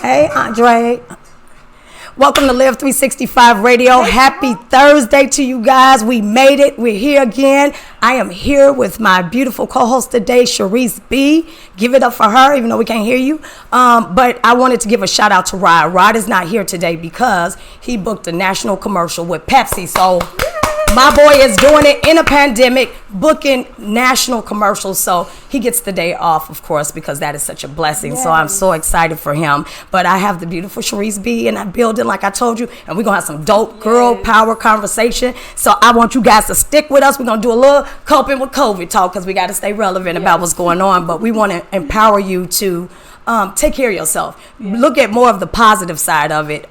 Hey, Andre. Welcome to LIVE365 Radio. Happy Thursday to you guys. We made it. We're here again. I am here with my beautiful co-host today, Cherise B. Give it up for her, even though we can't hear you. But I wanted to give a shout out to Rod. Rod is not here today because he booked a national commercial with Pepsi. So my boy is doing it in a pandemic, booking national commercials. So he gets the day off, of course, because that is such a blessing. Yes. So I'm so excited for him. But I have the beautiful Cherise B in that building, like I told you, and we're going to have some dope girl power conversation. So I want you guys to stick with us. We're going to do a little coping with COVID talk because we got to stay relevant about what's going on. But we want to empower you to take care of yourself. Look at more of the positive side of it.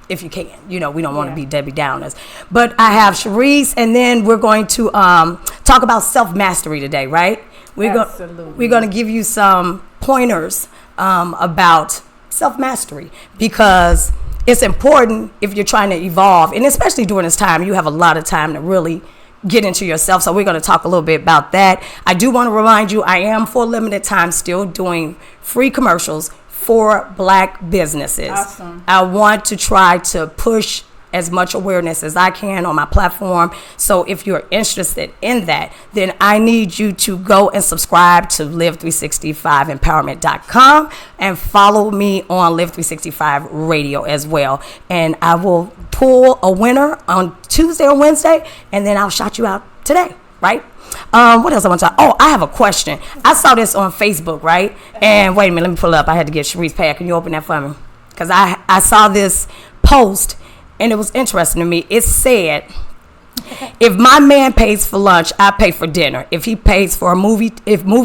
If you can, we don't want to be Debbie Downers. But I have Cherise, and then we're going to talk about self-mastery today, right? We're going to give you some pointers about self-mastery because it's important if you're trying to evolve, and especially during this time, you have a lot of time to really get into yourself. So we're going to talk a little bit about that. I do want to remind you, I am for a limited time still doing free commercials for Black businesses. Awesome. I want to try to push as much awareness as I can on my platform. So if you're interested in that, then I need you to go and subscribe to Live365empowerment.com and follow me on Live365 Radio as well. And I will pull a winner on Tuesday or Wednesday, and then I'll shout you out today, right? What else I want to talk? Oh, I have a question. I saw this on Facebook, right? And wait a minute, let me pull it up. I had to get Cherise pad. Can you open that for me? Because I saw this post, and it was interesting to me. It said, if my man pays for lunch, I pay for dinner. If he pays for movie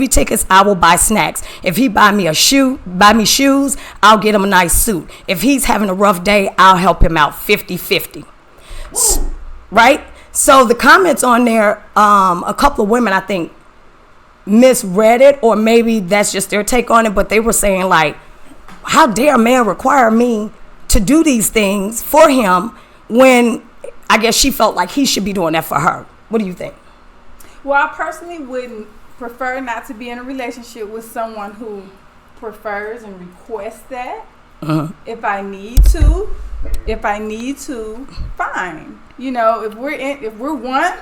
tickets, I will buy snacks. If he buy me shoes, I'll get him a nice suit. If he's having a rough day, I'll help him out 50-50. Right? So the comments on there, a couple of women, I think, misread it, or maybe that's just their take on it, but they were saying, like, how dare a man require me to do these things for him when I guess she felt like he should be doing that for her. What do you think? Well, I personally wouldn't prefer not to be in a relationship with someone who prefers and requests that. Uh-huh. If I need to, fine. If we're one,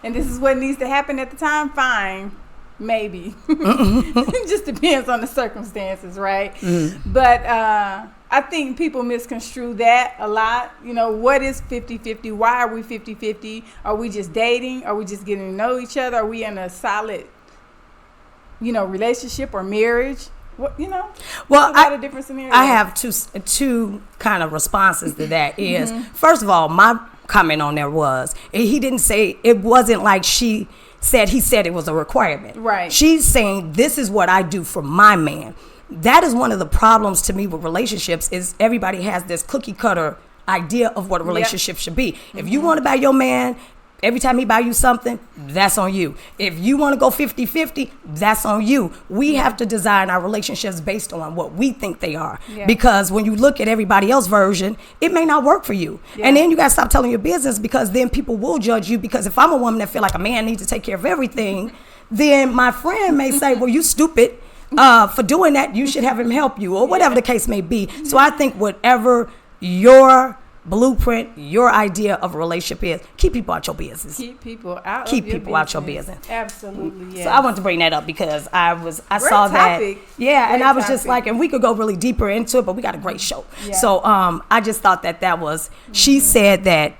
and this is what needs to happen at the time, fine, maybe. It just depends on the circumstances, right? Mm-hmm. But I think people misconstrue that a lot. What is 50-50? Why are we 50-50? Are we just dating? Are we just getting to know each other? Are we in a solid, relationship or marriage? Well, a lot of different scenarios. I have two kind of responses to that. Is first of all, my comment on there was he didn't say, it wasn't like he said it was a requirement. Right. She's saying this is what I do for my man. That is one of the problems to me with relationships is everybody has this cookie cutter idea of what a relationship should be. If you want to buy your man every time he buy you something, that's on you. If you want to go 50-50, that's on you. We have to design our relationships based on what we think they are. Yeah. Because when you look at everybody else's version, it may not work for you. Yeah. And then you got to stop telling your business because then people will judge you. Because if I'm a woman that feel like a man needs to take care of everything, then my friend may say, well, you stupid for doing that. You should have him help you or whatever the case may be. So I think whatever your blueprint, your idea of a relationship is, keep people out your business. Keep people out your business. Absolutely, yes. So I want to bring that up because I saw that. Yeah, and I was just like, and we could go really deeper into it, but we got a great show. Yeah. So I just thought that was, she said that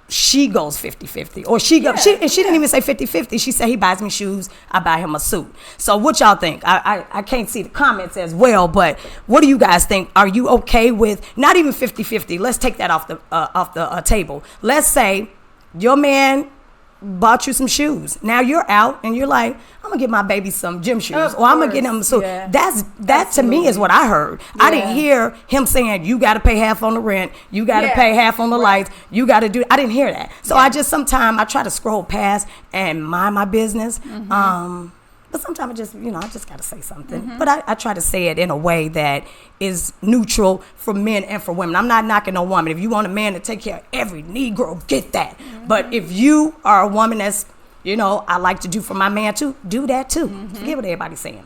she goes 50-50, or she didn't even say 50-50. She said he buys me shoes, I buy him a suit. So what y'all think? I can't see the comments as well, but what do you guys think? Are you okay with not even 50-50? Let's take that off the table. Let's say your man bought you some shoes. Now you're out and you're like, I'm gonna get my baby some gym shoes, or I'm gonna get him some. Yeah. That to me is what I heard. Yeah. I didn't hear him saying you got to pay half on the rent, you got to pay half on the lights, you got to do. I didn't hear that. So I just sometimes I try to scroll past and mind my business. But sometimes I just got to say something. But I try to say it in a way that is neutral for men and for women. I'm not knocking no woman. If you want a man to take care of every Negro, get that. But if you are a woman that's, I like to do for my man too, do that too. Forget what everybody's saying.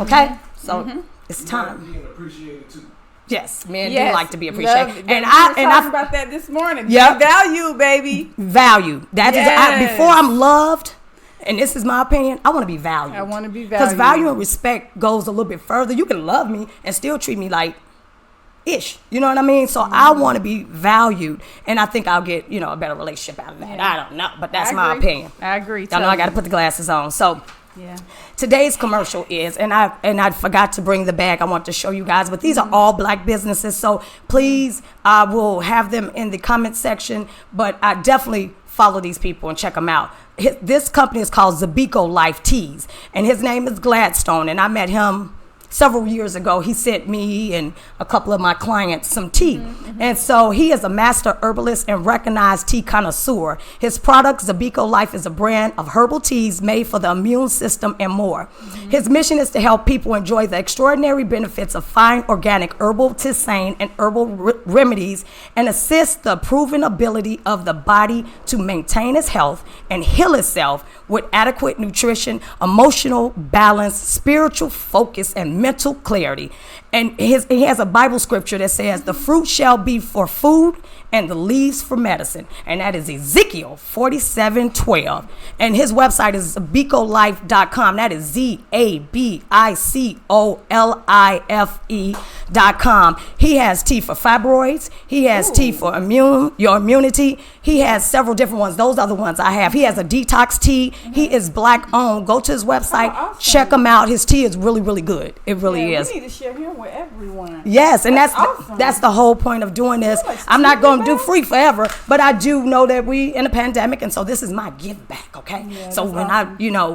Okay? So it's time. Being appreciated too. Yes, men do like to be appreciated. And I talked about that this morning. Yep. Value, baby. Value. That is before I'm loved. And this is my opinion. I want to be valued. I want to be valued. Because value and respect goes a little bit further. You can love me and still treat me like ish. You know what I mean? So I want to be valued. And I think I'll get, a better relationship out of that. I don't know. But that's my opinion. I agree. Y'all know I got to put the glasses on. So today's commercial is, and I forgot to bring the bag. I want to show you guys. But these are all black businesses. So please, I will have them in the comment section. But I definitely follow these people and check them out. This company is called Zabico Life Teas, and his name is Gladstone, and I met him several years ago. He sent me and a couple of my clients some tea. And so he is a master herbalist and recognized tea connoisseur. His product, Zabico Life, is a brand of herbal teas made for the immune system and more. His mission is to help people enjoy the extraordinary benefits of fine organic herbal tisane and herbal remedies and assist the proven ability of the body to maintain its health and heal itself with adequate nutrition, emotional balance, spiritual focus, and mental clarity. And he has a Bible scripture that says, the fruit shall be for food and the leaves for medicine. And that is Ezekiel 47:12. And his website is zabicolife.com. That is ZABICOLIFE.com. He has tea for fibroids. He has tea for your immunity. He has several different ones. Those are the ones I have. He has a detox tea. He is black owned. Go to his website. Check him out. His tea is really, really good. It really is. We need to share him with everyone. Yes, and that's the whole point of doing this. I'm not going to do free forever, but I do know that we in a pandemic, and so this is my give back, okay? So when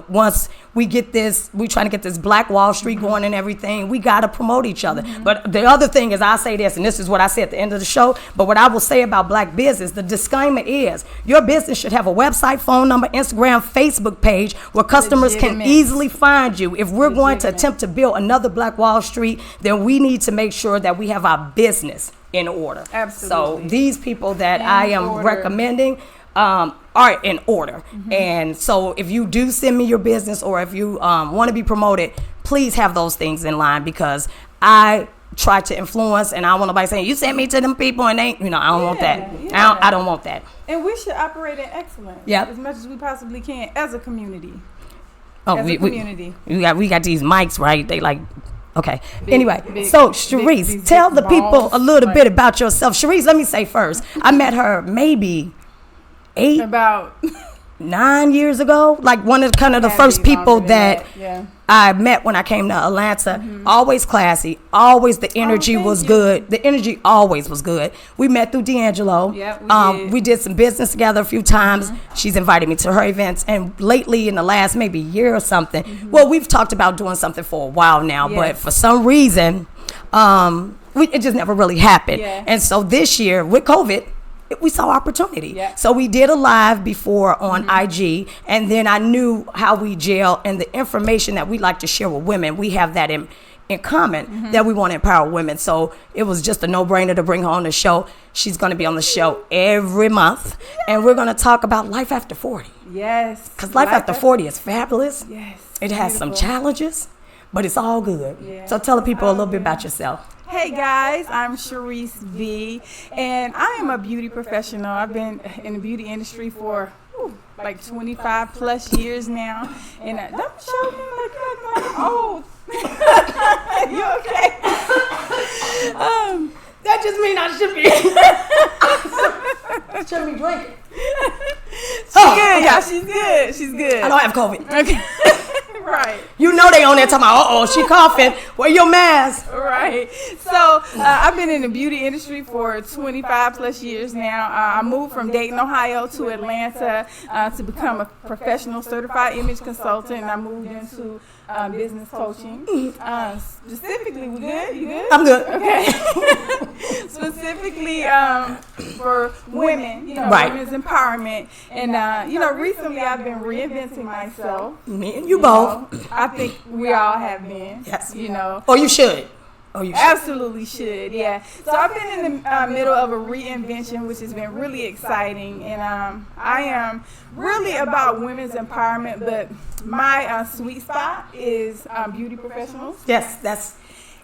once we get this, we trying to get this Black Wall Street going and everything, we got to promote each other. But the other thing is, I say this, and this is what I say at the end of the show, but what I will say about black business, the disclaimer is, your business should have a website, phone number, Instagram, Facebook page where customers can easily find you. If we're going to attempt to build another Black Wall Street, then we need to make sure that we have our business in order. Absolutely. So these people that I am recommending are in order. And so if you do send me your business, or if you want to be promoted, please have those things in line, because I try to influence, and I don't want nobody saying, you sent me to them people and they, I don't want that. I don't want that. And we should operate in excellence as much as we possibly can as a community. Community. We got these mics, right? They like, okay. So Cherise, tell the people a little bit about yourself. Cherise, let me say first, I met her maybe 9 years ago, like one of the first people that I met when I came to Atlanta. Always classy, always the energy was good. The energy always was good. We met through D'Angelo. We did some business together a few times. She's invited me to her events, and lately in the last maybe year or something, well, we've talked about doing something for a while now, but for some reason it just never really happened. And so this year with COVID, we saw opportunity. So we did a live before on IG, and then I knew how we gel and the information that we like to share with women. We have that in common, that we want to empower women. So it was just a no-brainer to bring her on the show. She's going to be on the show every month, and we're going to talk about life after 40. Yes. Because life after 40 is fabulous. Yes. It has some challenges, but it's all good. So tell the people a little bit about yourself. Hey guys, I'm Cherise B, and I am a beauty professional. I've been in the beauty industry for like 25 plus years now, and don't show me like I'm old. You okay? That just means I should be drinking. She's good, y'all. She's good. I don't have COVID. Okay. Right. You know they on there talking about, she coughing. Wear your mask. Right. So I've been in the beauty industry for 25 plus years now. I moved from Dayton, Ohio to Atlanta to become a professional certified image consultant. And I moved into business coaching. Specifically, we good? You good? I'm good. Okay. Specifically for women, women's empowerment. And, recently I've been reinventing myself. Me and you both. I think we all have been. Yes. Or you should. Absolutely should, yeah. So I've been in the middle of a reinvention, which has been really exciting. And I am really about women's empowerment, but my sweet spot is beauty professionals. Yes,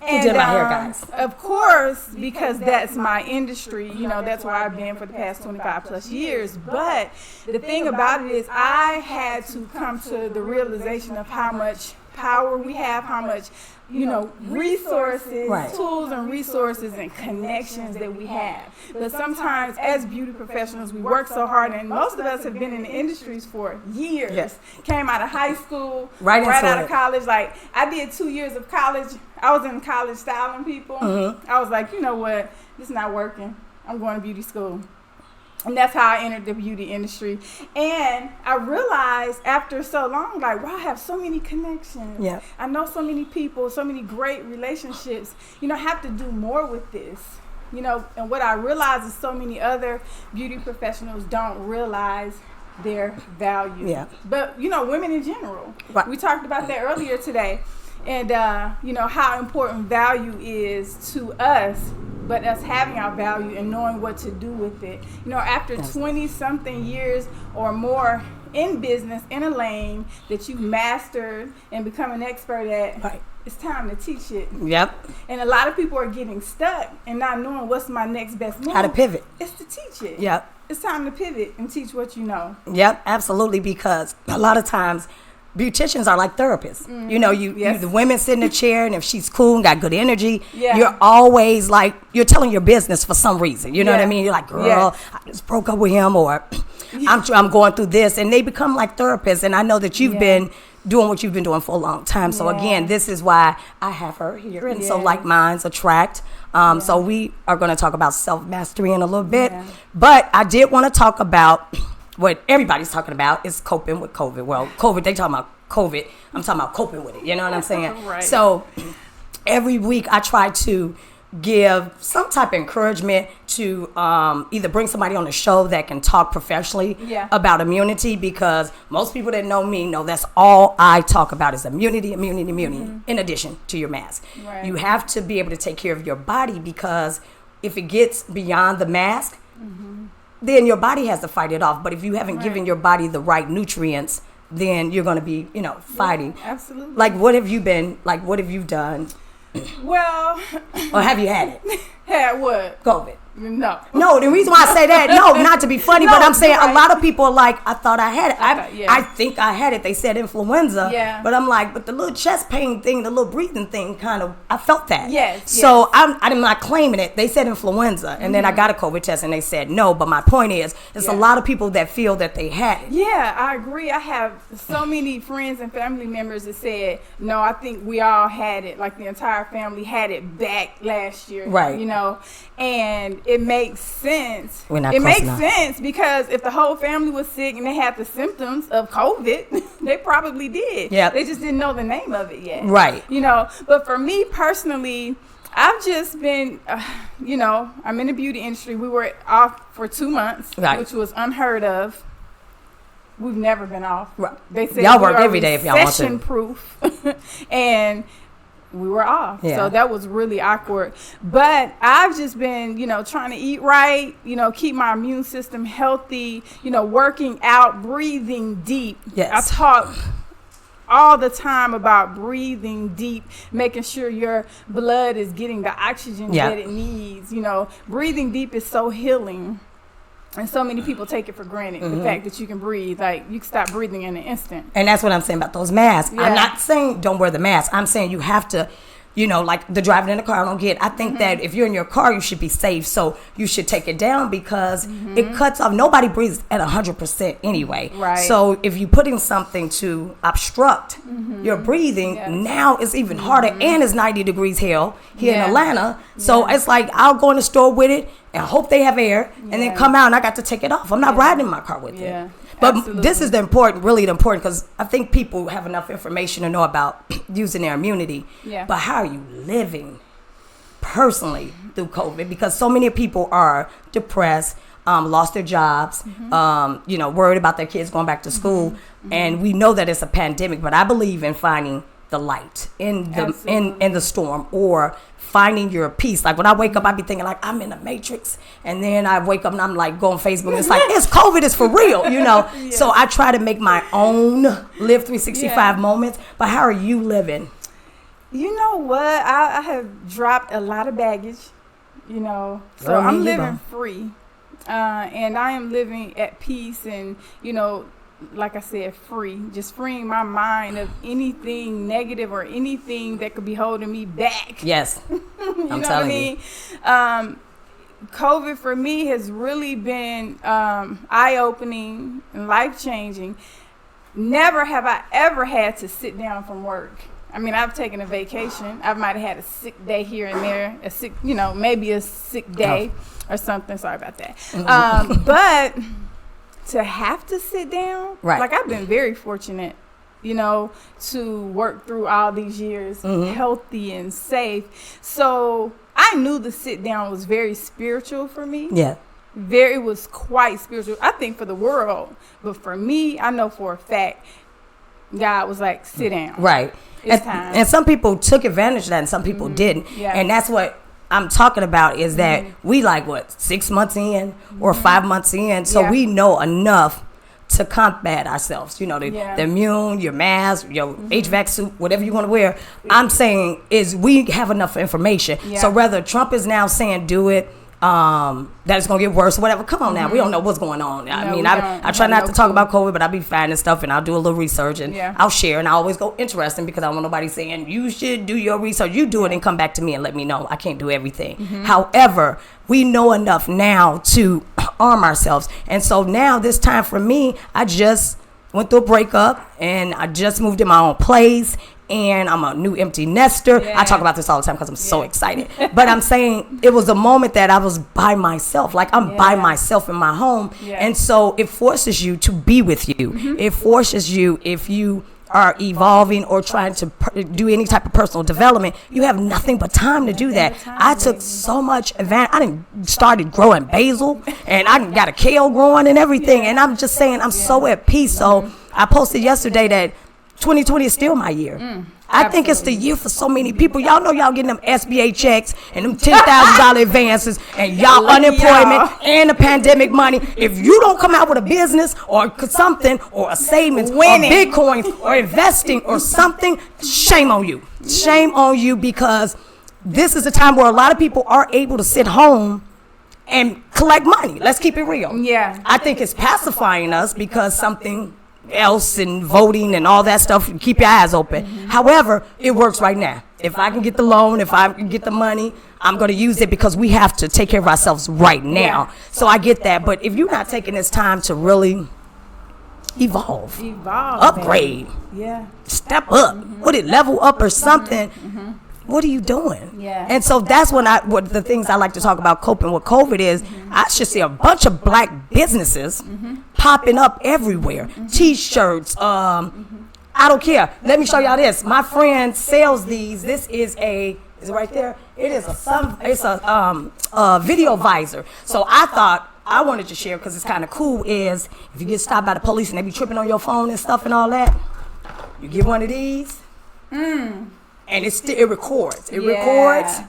Who did my hair, guys? Of course, because that's my industry, that's where I've been for the past 25 plus years. But the thing about it is I had to come to the realization of how much power we have, how much, resources, tools and resources and connections that we have. But sometimes as beauty professionals, we work so hard, and most of us have been in the industries for years. Yes. Came out of high school, right out of college. Like, I did 2 years of college. I was in college styling people. Mm-hmm. I was like, you know what? This is not working. I'm going to beauty school. And that's how I entered the beauty industry. And I realized after so long, like, wow, I have so many connections. Yeah. I know so many people, so many great relationships. I have to do more with this. And what I realized is so many other beauty professionals don't realize their value. Yeah. But, women in general. Right. We talked about that earlier today. And, how important value is to us, but us having our value and knowing what to do with it. After 20-something years or more in business, in a lane that you've mastered and become an expert at, it's time to teach it. Yep. And a lot of people are getting stuck and not knowing what's my next best move. How to pivot. It's to teach it. Yep. It's time to pivot and teach what you know. Yep, absolutely, because a lot of times beauticians are like therapists. Mm-hmm. You the women sit in the chair, and if she's cool and got good energy, you're always like, you're telling your business for some reason. You know what I mean? You're like, girl, I just broke up with him, or I'm going through this, and they become like therapists. And I know that you've been doing what you've been doing for a long time. So again, this is why I have her here, and so like minds attract. So we are going to talk about self-mastery in a little bit, but I did want to talk about what everybody's talking about is coping with COVID. Well, COVID, they talking about COVID. I'm talking about coping with it. You know what I'm saying? Right. So every week I try to give some type of encouragement to either bring somebody on the show that can talk professionally about immunity, because most people that know me know that's all I talk about is immunity, in addition to your mask. Right. You have to be able to take care of your body, because if it gets beyond the mask, then your body has to fight it off. But if you haven't given your body the right nutrients, then you're going to be, fighting. Yeah, absolutely. Like, what have you done? Well. Or have you had it? Had what? COVID. No, the reason why I say that, not to be funny, but I'm saying a lot of people are like, I thought I had it. I think I had it. They said influenza. Yeah. But I'm like, but the little chest pain thing, the little breathing thing, I felt that. Yes. So I'm not claiming it. They said influenza. And then I got a COVID test and they said no. But my point is, it's a lot of people that feel that they had it. Yeah, I agree. I have so many friends and family members that said, no, I think we all had it. Like the entire family had it back last year. Right. And it makes sense. It makes sense because if the whole family was sick and they had the symptoms of COVID, they probably did. Yeah. They just didn't know the name of it yet. Right. But for me personally, I've just been, I'm in the beauty industry. We were off for 2 months, which was unheard of. We've never been off. Right. They said y'all work every day if y'all want to. Recession-proof. And we were off. Yeah. So that was really awkward. But I've just been, trying to eat right, keep my immune system healthy, working out, breathing deep. Yes. I talk all the time about breathing deep, making sure your blood is getting the oxygen that it needs. Breathing deep is so healing. And so many people take it for granted, the fact that you can breathe. Like, you can stop breathing in an instant. And that's what I'm saying about those masks. Yeah. I'm not saying don't wear the mask. I'm saying you have to, like the driving in the car, I don't get. I think that if you're in your car, you should be safe. So you should take it down because it cuts off. Nobody breathes at 100% anyway. Right. So if you're putting something to obstruct your breathing, now it's even harder. And it's 90 degrees here in Atlanta. So it's like, I'll go in the store with it and hope they have air, and then come out and I got to take it off. I'm not riding in my car with it. But this is really important, because I think people have enough information to know about using their immunity. Yeah. But how are you living personally through COVID? Because so many people are depressed, lost their jobs, worried about their kids going back to school. And we know that it's a pandemic, but I believe in finding the light in the storm, or finding your peace. Like when I wake up, I be thinking like I'm in a matrix, and then I wake up and I'm like going Facebook, and it's like it's COVID, it's for real, So I try to make my own LIVE365 moments. But how are you living? You know what? I have dropped a lot of baggage, you know. So Girl, I'm living free. And I am living at peace and, you know, like I said, free. Just freeing my mind of anything negative or anything that could be holding me back. Yes. I'm telling you. COVID for me has really been eye-opening and life-changing. Never have I ever had to sit down from work. I mean, I've taken a vacation. I might have had a sick day here and there, maybe a sick day or something. Sorry about that. But to have to sit down, like I've been very fortunate, you know, to work through all these years healthy and safe. So I knew the sit down was very spiritual for me. Yeah. It was quite spiritual, I think, for the world. But for me, I know for a fact, God was like, sit down. Right. It's time. And some people took advantage of that and some people didn't. Yeah. And that's what I'm talking about is that we like, 6 months in or 5 months in. So we know enough to combat ourselves. You know, the immune, your mask, your HVAC suit, whatever you want to wear. I'm saying is we have enough information. Yeah. So whether Trump is now saying do it, that it's gonna get worse or whatever. Come on now, we don't know what's going on. I mean, I try not to talk about COVID, but I be finding stuff and I'll do a little research and I'll share and I always go interesting because I don't want nobody saying you should do your research. You do it and come back to me and let me know. I can't do everything. However, we know enough now to arm ourselves, and so now this time for me, I just went through a breakup and I just moved in my own place. And I'm a new empty nester. Yeah. I talk about this all the time because I'm so excited. But I'm saying it was a moment that I was by myself. Like I'm by myself in my home. Yeah. And so it forces you to be with you. It forces you, if you are evolving or trying to do any type of personal development, you have nothing but time to do that. I took so much advantage. I started growing basil and I got a kale growing and everything. And I'm just saying I'm so at peace. So I posted yesterday that 2020 is still my year. I think it's the year for so many people. Y'all know y'all getting them SBA checks and them $10,000 advances and y'all unemployment and the pandemic money. If you don't come out with a business or something or a savings or Bitcoin or investing or something, shame on you. Shame on you, because this is a time where a lot of people are able to sit home and collect money. Let's keep it real. Yeah. I think it's pacifying us because something else and voting and all that stuff, keep your eyes open. However, it works right now. If I can get the loan, if I can get the money, I'm going to use it because we have to take care of ourselves right now. So I get that. But if you're not taking this time to really evolve, upgrade, step up, put it level up or something, what are you doing? Yeah. And so that's what the things I like to talk about coping with COVID is, I should see a bunch of black businesses popping up everywhere. T-shirts, I don't care. Let me show y'all this. My friend sells these. This is it right there? It is a video visor. So I thought I wanted to share because it's kind of cool is if you get stopped by the police and they be tripping on your phone and stuff and all that, you get one of these. And it records. It records.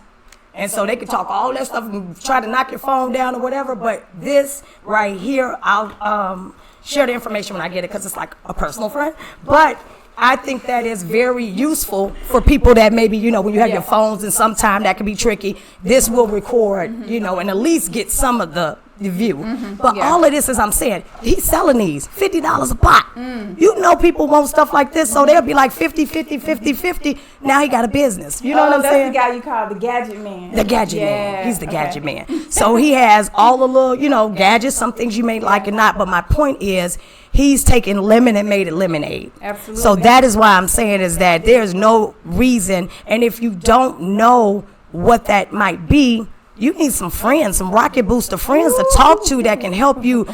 And so they can talk all that stuff and try to knock your phone down or whatever. But this right here, I'll share the information when I get it because it's like a personal friend. But I think that is very useful for people that maybe, when you have your phones and sometime that can be tricky. This will record, and at least get some of the view. But all of this is, I'm saying, he's selling these $50 a pop. People want stuff like this, so they'll be like 50, 50, 50, 50. Now he got a business. You know what I'm saying? That's the guy you call the gadget man. The gadget man. He's the gadget man. So he has all the little, gadgets, some things you may like and not. But my point is, he's taken lemon and made it lemonade. Absolutely. So that is why I'm saying is that there's no reason. And if you don't know what that might be, you need some friends, some rocket booster friends to talk to that can help you,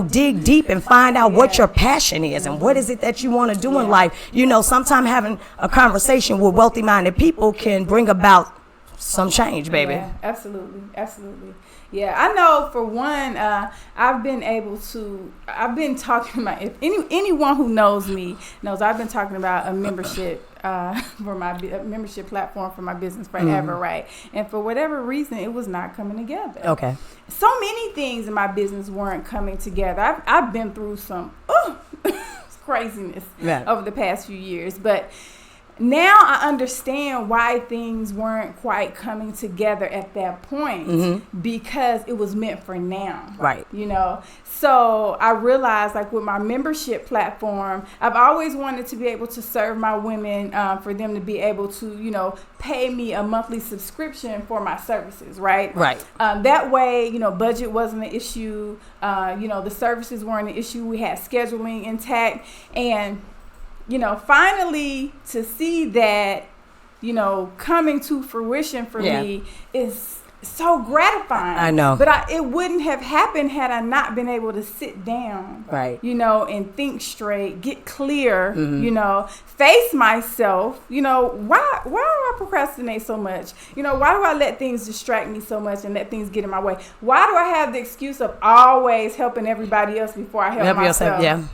dig deep and find out what your passion is and what is it that you want to do in life. Sometimes having a conversation with wealthy-minded people can bring about some change, baby. Yeah, absolutely. Absolutely. Yeah, I know for one, I've been talking about, if anyone who knows me knows I've been talking about a membership for my membership platform for my business forever, right? And for whatever reason, it was not coming together. Okay. So many things in my business weren't coming together. I've been through some craziness over the past few years, but now I understand why things weren't quite coming together at that point, because it was meant for now. Right. You know, so I realized, like, with my membership platform, I've always wanted to be able to serve my women, for them to be able to, you know, pay me a monthly subscription for my services. Right. Right. That way, you know, budget wasn't an issue. You know, the services weren't an issue. We had scheduling intact. And you know, finally to see that, you know, coming to fruition for me is so gratifying. I know. But it wouldn't have happened had I not been able to sit down, right, you know, and think straight, get clear, you know, face myself. You know, why do I procrastinate so much? You know, why do I let things distract me so much and let things get in my way? Why do I have the excuse of always helping everybody else before I help myself? Yourself,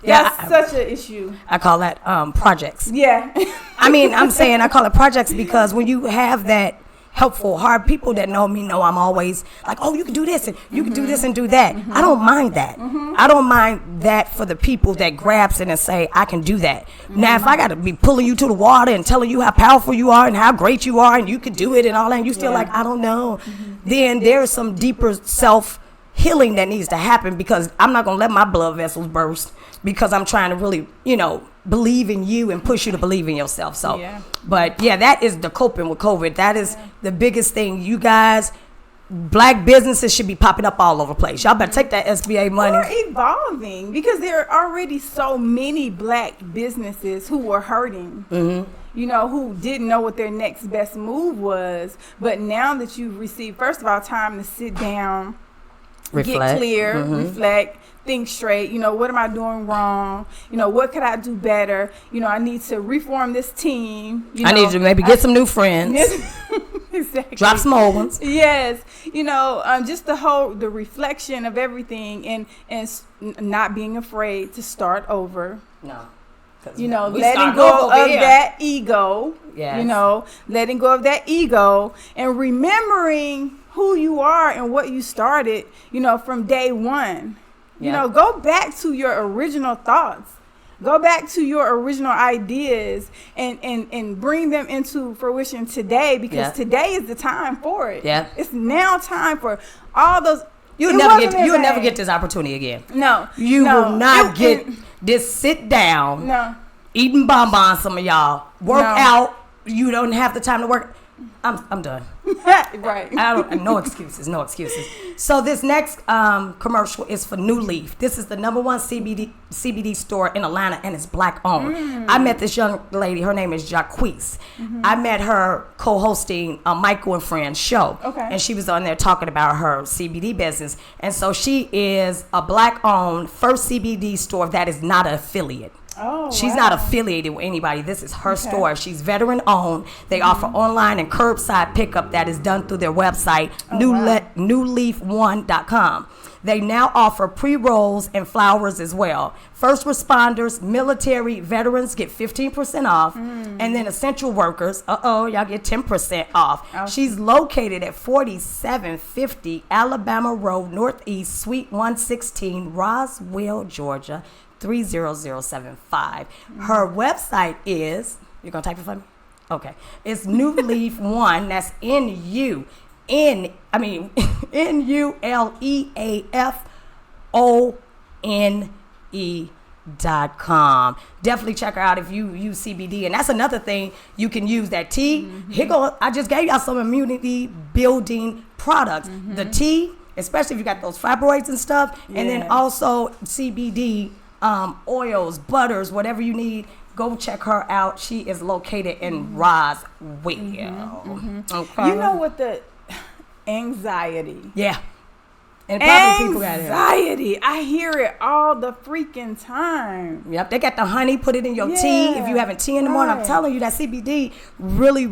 That's such an issue. I call that projects. Yeah. I mean, I'm saying I call it projects because when you have that helpful heart, people that know me know I'm always like, oh, you can do this and you can do this and do that. I don't mind that. I don't mind that for the people that grabs it and say, I can do that. Now, if I got to be pulling you to the water and telling you how powerful you are and how great you are and you can do it and all that, and you still like, I don't know, then there's some deeper self-healing that needs to happen, because I'm not going to let my blood vessels burst because I'm trying to really, you know, believe in you and push you to believe in yourself. So, but yeah, that is the coping with COVID. That is the biggest thing. You guys, black businesses should be popping up all over the place. Y'all better take that SBA money. Or evolving, because there are already so many black businesses who were hurting. You know, who didn't know what their next best move was. But now that you've received, first of all, time to sit down, reflect. Get clear, reflect, think straight. You know, what am I doing wrong? You know, what could I do better? You know, I need to reform this team. You know, I need to maybe get some new friends. Exactly. Drop some old ones. Yes. You know, just the reflection of everything, and not being afraid to start over. No. You know, letting go of that ego. Yes. You know, letting go of that ego and remembering who you are and what you started, you know, from day one. You know, go back to your original thoughts. Go back to your original ideas and bring them into fruition today, because today is the time for it. Yeah. It's now time for all those. You'll never get this opportunity again. No. You will not get this sit down. No. Eating bonbons, some of y'all. Work out. You don't have the time to work. I'm done. Right. No excuses. So this next commercial is for New Leaf. This is the #1 CBD store in Atlanta, and it's black owned. I met this young lady. Her name is Jacquees. I met her co-hosting a Michael and Friends show. Okay. And she was on there talking about her CBD business. And so she is a black owned first CBD store that is not an affiliate. Oh, she's not affiliated with anybody. This is her store. She's veteran owned. They offer online and curbside pickup that is done through their website, newleaf1.com. They now offer pre-rolls and flowers as well. First responders, military, veterans get 15% off. And then essential workers, y'all get 10% off. Okay. She's located at 4750 Alabama Road Northeast, Suite 116, Roswell, Georgia, 30075. Her website is, you're going to type it for me? Okay. It's New Leaf One. That's NULEAFONE.com. Definitely check her out if you use CBD. And that's another thing you can use, that tea. Here go, I just gave y'all some immunity building products. The tea, especially if you got those fibroids and stuff, and then also CBD oils, butters, whatever you need. Go check her out. She is located in Roswell. Okay. You know what, the anxiety. Yeah. And probably people got anxiety. I hear it all the freaking time. Yep. They got the honey, put it in your tea. If you having tea in the morning, I'm telling you that CBD really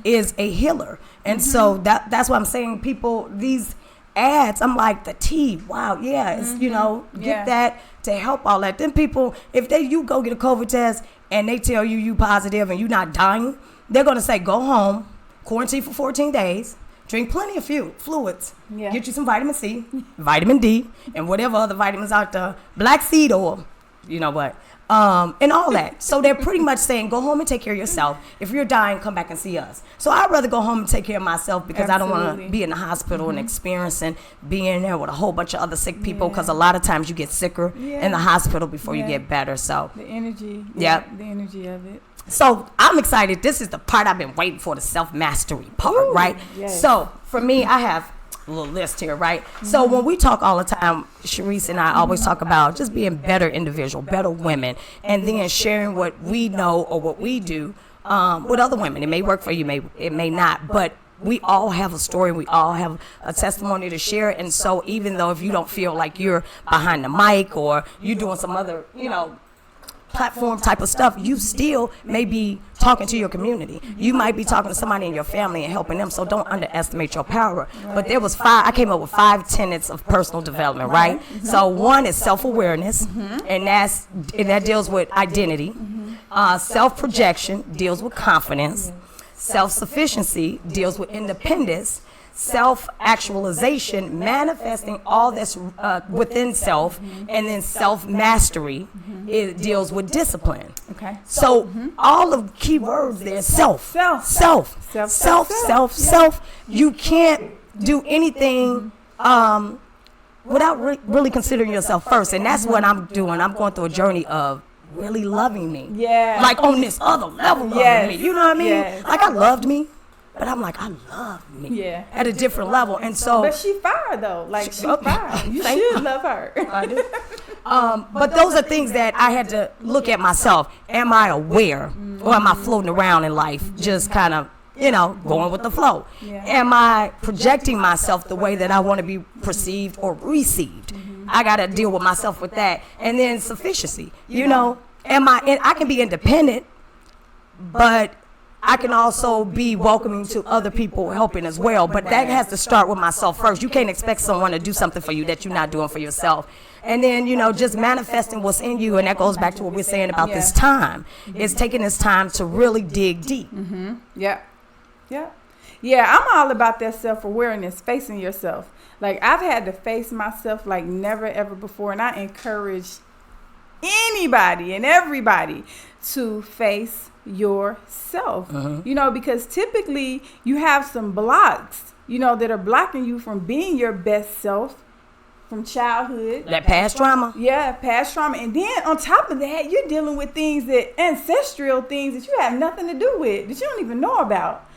is a healer. And so that's why I'm saying, people, these ads, I'm like, the tea, wow, it's, you know, get that to help all that. Then people, if you go get a COVID test and they tell you positive and you're not dying, they're going to say, go home, quarantine for 14 days, drink plenty of fluids, get you some vitamin C, vitamin D, and whatever other vitamins out there, black seed oil. You know what? and all that. So they're pretty much saying, go home and take care of yourself. If you're dying, come back and see us. So I'd rather go home and take care of myself because I don't want to be in the hospital and experiencing being there with a whole bunch of other sick people, because a lot of times you get sicker in the hospital before you get better. So the energy, the energy of it. So I'm excited. This is the part I've been waiting for, the self-mastery part, right? Yes. So for me, I have a little list here, right? So when we talk all the time, Cherise and I always talk about just being better individual, better women, and then sharing what we know or what we do with other women. It may work for you, it may not, but we all have a story. We all have a testimony to share. And so even though if you don't feel like you're behind the mic or you're doing some other, platform type of stuff, you still may be talking to your community. You might be talking to somebody in your family and helping them. So don't underestimate your power. But there was I came up with 5 tenets of personal development, right? So one is self-awareness, and that deals with identity. Self-projection deals with confidence. Self-sufficiency deals with independence. Self-actualization, manifesting all that's within self, and then self-mastery, it deals with discipline. Okay. So all of the key words there, self. You can't do anything without really considering yourself first, and that's what I'm doing. I'm going through a journey of really loving me. Yeah. Like on this other level of me. You know what I mean? Yes. Like I loved me. But I'm like, I love me at a different level. And so. But she fired though. Like she fired. You should love her. I do. But those are things that I had to look at myself. Am I aware? Or am I floating around in life just kind of, going with the flow? Am I projecting myself the way that I want to be perceived or received? I got to deal with myself with that. And then sufficiency. I can be independent, but I can also be welcoming to other people helping as well. But that has to start with myself first. You can't expect someone to do something for you that you're not doing for yourself. And then, just manifesting what's in you. And that goes back to what we're saying about this time. It's taking this time to really dig deep. Yeah, I'm all about that self-awareness, facing yourself. Like, I've had to face myself like never, ever before. And I encourage anybody and everybody to face yourself, because typically you have some blocks, that are blocking you from being your best self from childhood. That past trauma. Yeah, past trauma. And then on top of that, you're dealing with things ancestral things that you have nothing to do with, that you don't even know about.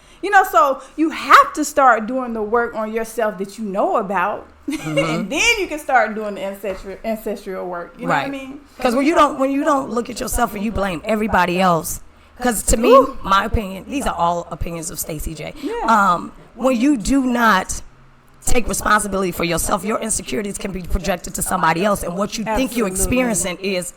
So you have to start doing the work on yourself that you know about. And then you can start doing the ancestral work. You know what I mean? Because when you don't look at yourself and you blame everybody else. Because to me, my opinion, these are all opinions of Stacey J. Yeah. When you do not take responsibility for yourself, your insecurities can be projected to somebody else. And what you think you're experiencing is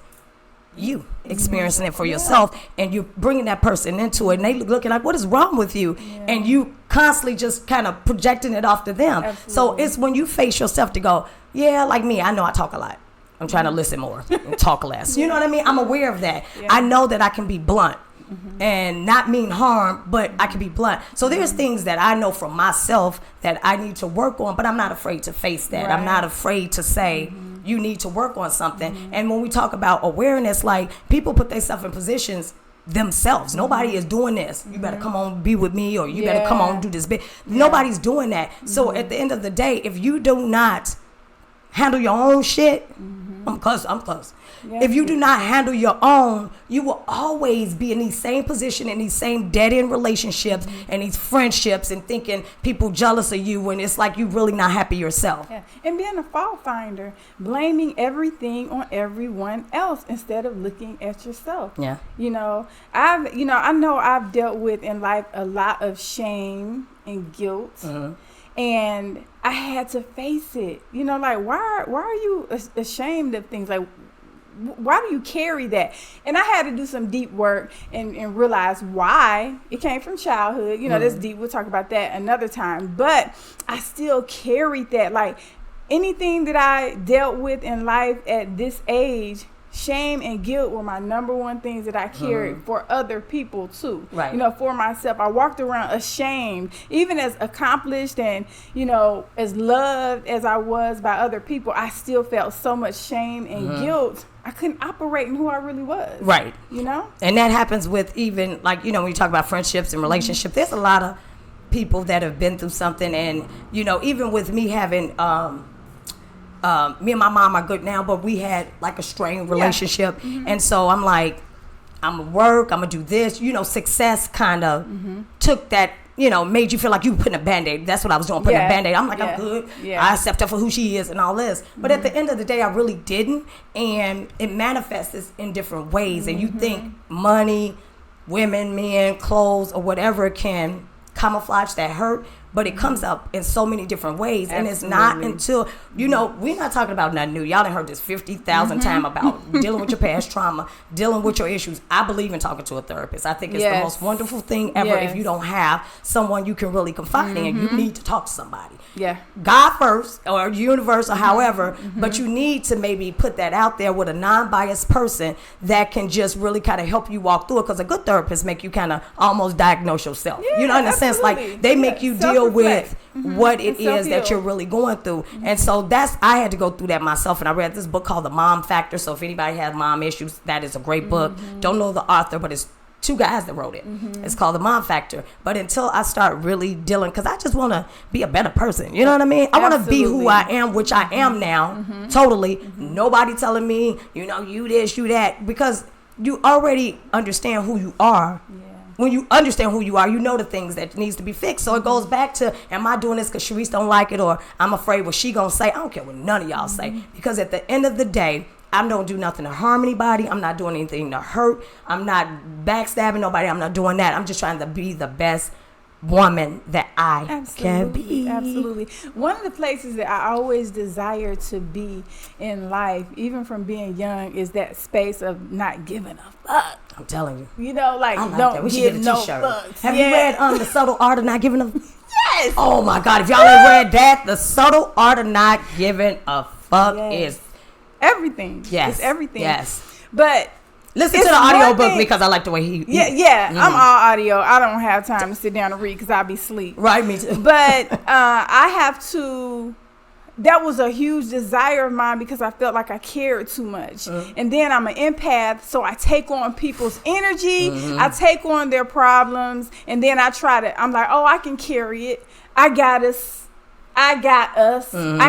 you experiencing it for yourself. And you're bringing that person into it. And they looking like, what is wrong with you? Yeah. And you constantly just kind of projecting it off to them. Absolutely. So it's when you face yourself to go, like me, I know I talk a lot. I'm trying to listen more and talk less. You know what I mean? I'm aware of that. Yeah. I know that I can be blunt. And not mean harm, but I can be blunt. So there's things that I know from myself that I need to work on, but I'm not afraid to face that. Right. I'm not afraid to say, you need to work on something. And when we talk about awareness, like people put themselves in positions themselves. Nobody is doing this. You better come on, be with me, or you better come on, do this bit. Nobody's doing that. So at the end of the day, if you do not handle your own shit, I'm close. Yeah. If you do not handle your own, you will always be in these same position, in these same dead-end relationships and these friendships, and thinking people jealous of you when it's like you really not happy yourself. Yeah. And being a fault finder, blaming everything on everyone else instead of looking at yourself. Yeah. I know I've dealt with in life a lot of shame and guilt. And I had to face it. Like, why are you ashamed of things? Like, why do you carry that? And I had to do some deep work and realize why. It came from childhood. That's deep. We'll talk about that another time. But I still carried that. Like, anything that I dealt with in life at this age, shame and guilt were my number one things that I carried for other people too. Right. For myself. I walked around ashamed, even as accomplished and, as loved as I was by other people. I still felt so much shame and guilt I couldn't operate in who I really was. Right. You know? And that happens with even, like, you know, when you talk about friendships and relationships, there's a lot of people that have been through something. And, you know, even with me having, me and my mom are good now, but we had like a strained relationship. And so I'm like, I'm going to work, I'm going to do this. You know, success kind of took that, you know, made you feel like you were putting a Band-Aid. That's what I was doing, putting a Band-Aid. I'm like, I'm good. I accept her for who she is and all this. But at the end of the day, I really didn't. And it manifests in different ways. And you think money, women, men, clothes, or whatever can camouflage that hurt. But it comes up in so many different ways. Absolutely. And it's not until, you know, we're not talking about nothing new. Y'all done heard this 50,000 times about dealing with your past trauma, dealing with your issues. I believe in talking to a therapist. I think it's the most wonderful thing ever if you don't have someone you can really confide in. You need to talk to somebody. Yeah. God first, or universe, or however, but you need to maybe put that out there with a non-biased person that can just really kind of help you walk through it, because a good therapist make you kind of almost diagnose yourself. You know, in a sense, like they make you deal with what it is that you're really going through. And so I had to go through that myself. And I read this book called The Mom Factor. So if anybody has mom issues, that is a great book. Don't know the author, but it's 2 guys that wrote it. It's called The Mom Factor. But until I start really dealing, because I just want to be a better person. You know what I mean? I want to be who I am, which I am now. Totally. Nobody telling me, you know, you this, you that, because you already understand who you are. When you understand who you are, you know the things that needs to be fixed. So it goes back to, am I doing this because Cherise don't like it, or I'm afraid what she gonna say? I don't care what none of y'all say, because at the end of the day, I don't do nothing to harm anybody. I'm not doing anything to hurt. I'm not backstabbing nobody. I'm not doing that. I'm just trying to be the best woman that I can be. Absolutely. One of the places that I always desire to be in life, even from being young, is that space of not giving a fuck. I'm telling you. You know, like, I like don't that. We should give get a no t-shirt. fucks. Have you read The Subtle Art of Not Giving a Yes. Oh my God. If y'all ain't read that, The Subtle Art of Not Giving a Fuck is everything. Yes. It's everything. Yes. But listen to the audio book, because I like the way he I'm all audio. I don't have time to sit down and read because I'll be asleep. Right, me too. But I have to. That was a huge desire of mine, because I felt like I cared too much. And then I'm an empath, so I take on people's energy. I take on their problems, and then I'm like, oh, I can carry it. I got us. I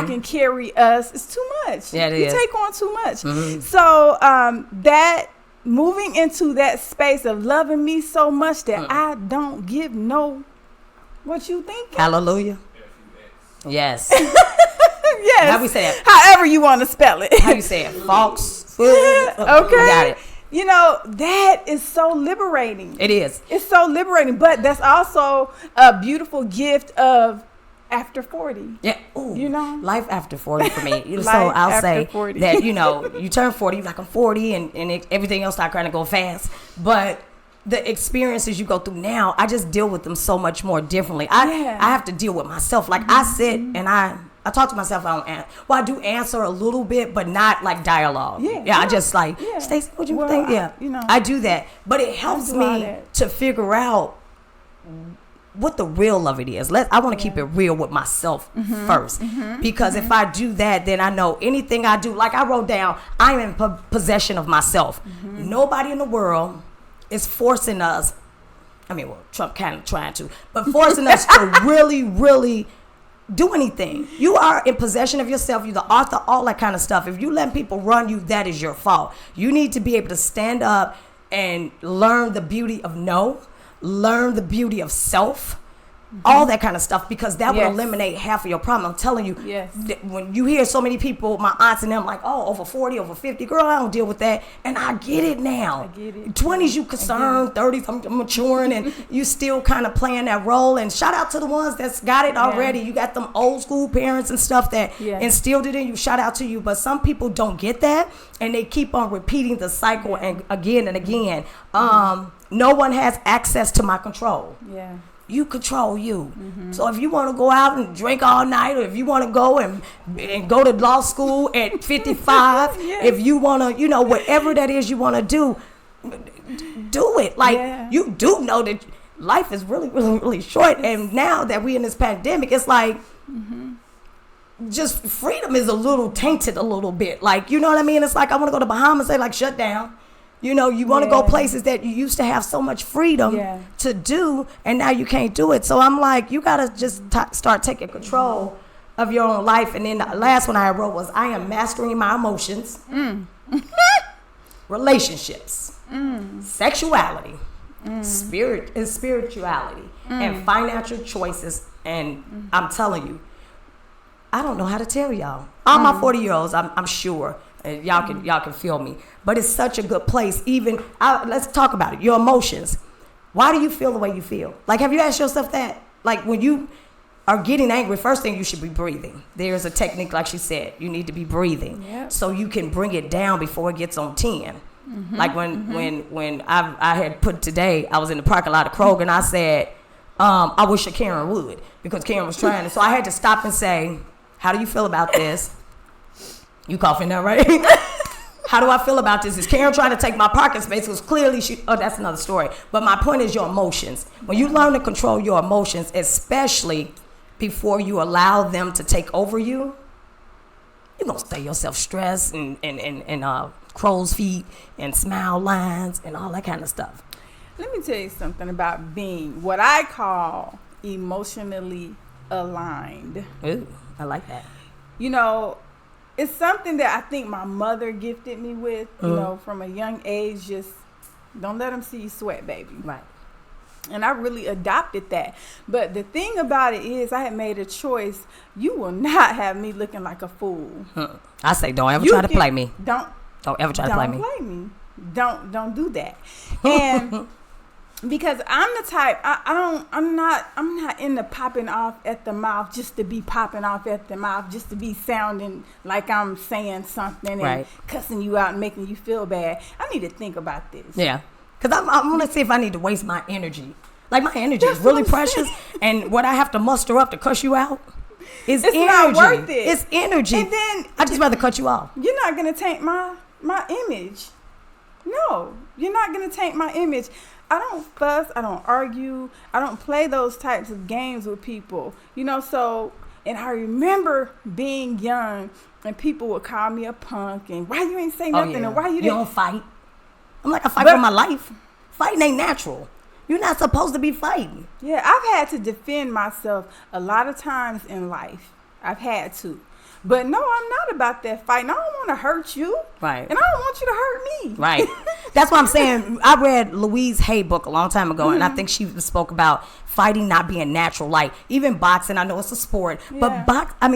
can carry us. It's too much. Yeah, you take on too much. So that moving into that space of loving me so much that I don't give no what you think. Hallelujah. Yes. Yes. How we say it? However you want to spell it. How you say it? Fox. Okay. Got it. You know, that is so liberating. It is. It's so liberating, but that's also a beautiful gift of after 40. Yeah. Ooh, you know? Life after 40 for me. So I'll say 40. that, you know, you turn 40, you're like, I'm 40, and everything else start kind of go fast. But the experiences you go through now, I just deal with them so much more differently. I have to deal with myself. Like, I sit and I talk to myself. I do answer a little bit, but not like dialogue. I just like, Stacey, what you think? I do that. But it helps me to figure out what the real of it is. I want to keep it real with myself first, because if I do that, then I know anything I do. Like I wrote down, I am in possession of myself. Nobody in the world is forcing us. I mean, well, Trump kind of trying to, but forcing us to really, really do anything. You are in possession of yourself. You're the author, all that kind of stuff. If you let people run you, that is your fault. You need to be able to stand up and learn the beauty of no, learn the beauty of self, all that kind of stuff, because that would eliminate half of your problem. I'm telling you, when you hear so many people, my aunts and them, like, oh, over 40, over 50, girl, I don't deal with that. And I get it now. 20s, you concerned, 30s, I'm maturing, and you still kind of playing that role. And shout out to the ones that's got it already. You got them old school parents and stuff that instilled it in you. Shout out to you. But some people don't get that, and they keep on repeating the cycle and again and again. No one has access to my control. You control you. So if you want to go out and drink all night, or if you want to go and go to law school at 55, if you want to, you know, whatever that is you want to do it. Like, you do know that life is really, really, really short. And now that we in this pandemic, it's like, just freedom is a little tainted a little bit. Like, you know what I mean? It's like I want to go to Bahamas, they like shut down. You know, you want to go places that you used to have so much freedom to do, and now you can't do it. So I'm like, you got to just start taking control of your own life. And then the last one I wrote was, I am mastering my emotions, relationships, sexuality, spirituality, and financial choices. And I'm telling you, I don't know how to tell y'all. All my 40-year-olds, I'm sure, y'all can feel me. But it's such a good place. Even let's talk about it. Your emotions. Why do you feel the way you feel? Like, have you asked yourself that? Like, when you are getting angry, first thing you should be breathing. There's a technique, like she said, you need to be breathing, so you can bring it down before it gets on 10. Like when I had put today, I was in the parking lot of Kroger, and I said, I wish Karen would, because Karen was trying to. So I had to stop and say, how do you feel about this? You coughing now, right? How do I feel about this? Is Karen trying to take my parking space? Because clearly that's another story. But my point is your emotions. When you learn to control your emotions, especially before you allow them to take over you, you're going to stay yourself stressed and crow's feet and smile lines and all that kind of stuff. Let me tell you something about being what I call emotionally aligned. Ooh, I like that. You know, it's something that I think my mother gifted me with, you know, from a young age. Just don't let them see you sweat, baby. Right. And I really adopted that. But the thing about it is, I had made a choice. You will not have me looking like a fool. I say, don't ever try to play me. Don't ever try to play me. Don't play me. Don't do that. And because I'm the type, I'm not into popping off at the mouth just to be popping off at the mouth, just to be sounding like I'm saying something and cussing you out and making you feel bad. I need to think about this. Yeah. Because I want to see if I need to waste my energy. Like, my energy is really precious, and what I have to muster up to cuss you out is energy. It's not worth it. It's energy. And then I just rather cut you off. You're not going to taint my image. No, you're not going to taint my image. I don't fuss. I don't argue. I don't play those types of games with people. You know, so, and I remember being young and people would call me a punk and why you ain't say nothing and why you didn't. You don't fight. I'm like, I fight for my life. Fighting ain't natural. You're not supposed to be fighting. Yeah, I've had to defend myself a lot of times in life. I've had to. But no, I'm not about that fighting. I don't want to hurt you. Right. And I don't want you to hurt me. Right. That's what I'm saying. I read Louise Hay book a long time ago, and I think she spoke about fighting not being natural. Like, even boxing, I know it's a sport, but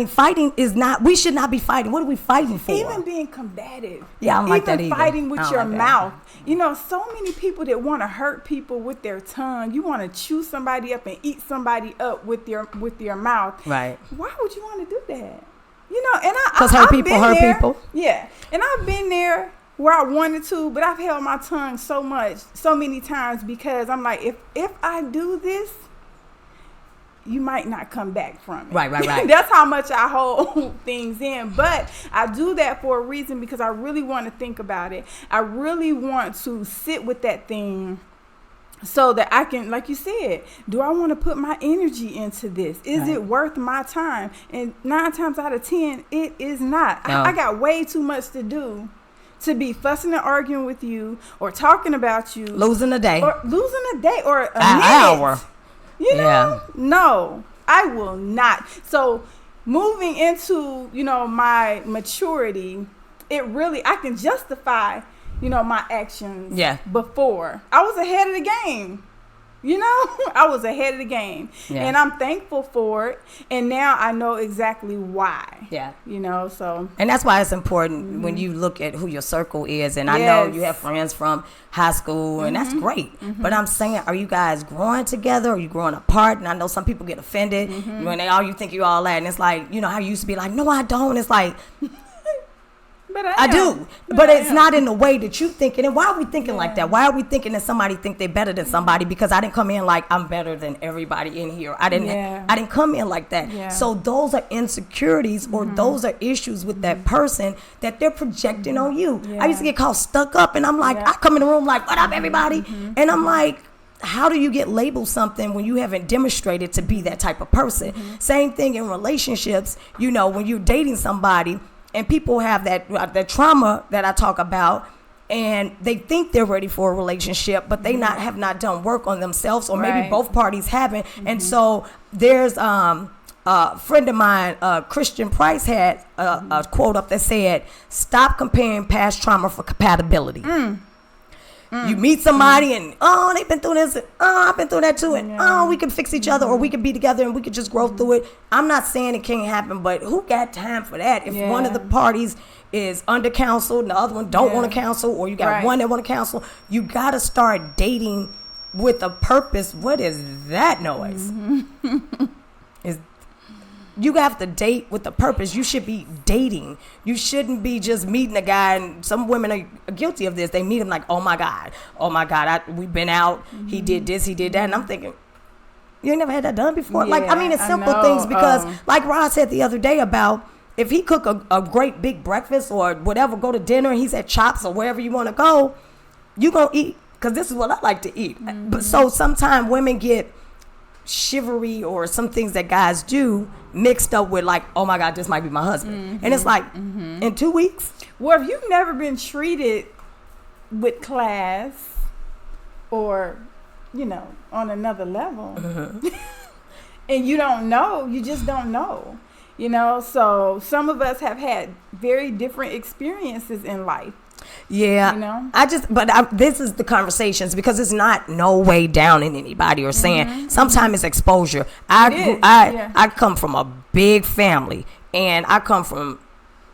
fighting is not, we should not be fighting. What are we fighting for? Even being combative. Yeah, I don't like that either. Even fighting with your mouth. You know, so many people that want to hurt people with their tongue. You want to chew somebody up and eat somebody up with your mouth. Right. Why would you want to do that? You know, and because hurt people hurt people. Yeah, and I've been there where I wanted to, but I've held my tongue so many times because I'm like, if I do this, you might not come back from it. Right. That's how much I hold things in. But I do that for a reason because I really want to think about it. I really want to sit with that thing so that I can, like you said, do I want to put my energy into this? Is it worth my time? And 9 times out of 10, it is not. No. I got way too much to do to be fussing and arguing with you or talking about you. Losing a day. Or a minute. Hour. You know? No, I will not. So moving into, you know, my maturity, I can justify, you know, my actions before. I was ahead of the game. You know, I was ahead of the game. Yeah. And I'm thankful for it. And now I know exactly why. Yeah. You know, so. And that's why it's important when you look at who your circle is. And I know you have friends from high school, and that's great. But I'm saying, are you guys growing together? Or are you growing apart? And I know some people get offended when you think you all that. And it's like, you know, how you used to be like, no, I don't. It's like, but I do. But it's not in the way that you thinking. And why are we thinking like that? Why are we thinking that somebody think they're better than somebody? Because I didn't come in like I'm better than everybody in here. I didn't come in like that. Yeah. So those are insecurities or those are issues with that person that they're projecting on you. Yeah. I used to get called stuck up, and I'm like, I come in the room like, what up, everybody? And I'm like, how do you get labeled something when you haven't demonstrated to be that type of person? Same thing in relationships. You know, when you're dating somebody and people have that trauma that I talk about, and they think they're ready for a relationship, but they have not done work on themselves, or maybe both parties haven't. And so there's a friend of mine, Christian Price, had a quote up that said, "Stop comparing past trauma for compatibility." You meet somebody and, oh, they've been through this, and, oh, I've been through that too, and oh, we can fix each other, or we can be together and we can just grow through it. I'm not saying it can't happen, but who got time for that? If one of the parties is under counsel and the other one don't want to counsel, or you got one that want to counsel, you got to start dating with a purpose. What is that noise? You have to date with a purpose. You should be dating. You shouldn't be just meeting a guy, and some women are guilty of this. They meet him like, oh my God, we've been out. He did this, he did that. And I'm thinking, you ain't never had that done before? Like, I mean, it's simple things, because like Rod said the other day about, if he cook a great big breakfast or whatever, go to dinner, and he's at Chops or wherever you want to go, you going to eat, because this is what I like to eat. But so sometimes women get chivalry or some things that guys do mixed up with, like, oh my God, this might be my husband. And it's like, in 2 weeks. Well, if you've never been treated with class, or, you know, on another level, and you don't know, you just don't know. You know, so some of us have had very different experiences in life. Yeah, you know? This is the conversations, because it's not no way down in anybody or saying. Sometimes it's exposure. I come from a big family, and I come from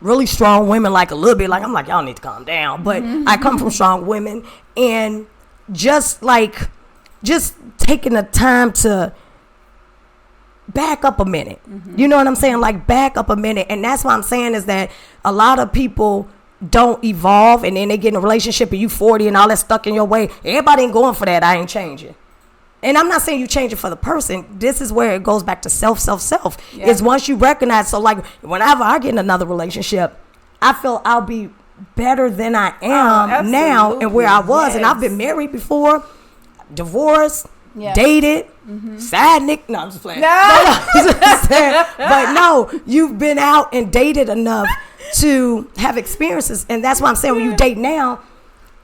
really strong women, like a little bit, like, I'm like, y'all need to calm down. But I come from strong women, and just taking the time to back up a minute. You know what I'm saying? Like, back up a minute. And that's what I'm saying, is that a lot of people don't evolve, and then they get in a relationship and you 40 and all that stuck in your way. Everybody ain't going for that. I ain't changing. And I'm not saying you change it for the person. This is where it goes back to self. Yeah. Is once you recognize. So like, whenever I get in another relationship, I feel I'll be better than I am now and where I was. Yes. And I've been married before, divorced, dated, side nick. No, I'm just playing. But no, you've been out and dated enough to have experiences. And that's why I'm saying, when you date now,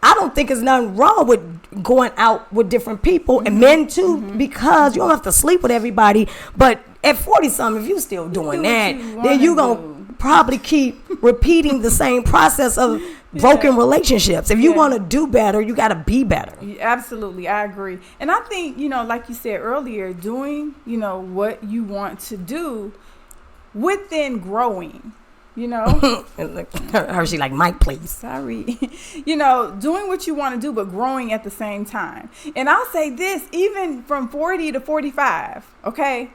I don't think there's nothing wrong with going out with different people, and men too, because you don't have to sleep with everybody. But at 40 something, if you still doing that, then you gonna probably keep repeating the same process of broken relationships. If you want to do better, you got to be better. Absolutely, I agree. And I think, you know, like you said earlier, doing, you know, what you want to do within growing. You know, Hershey, like, Mike, please. Sorry. You know, doing what you want to do, but growing at the same time. And I'll say this, even from 40 to 45, okay,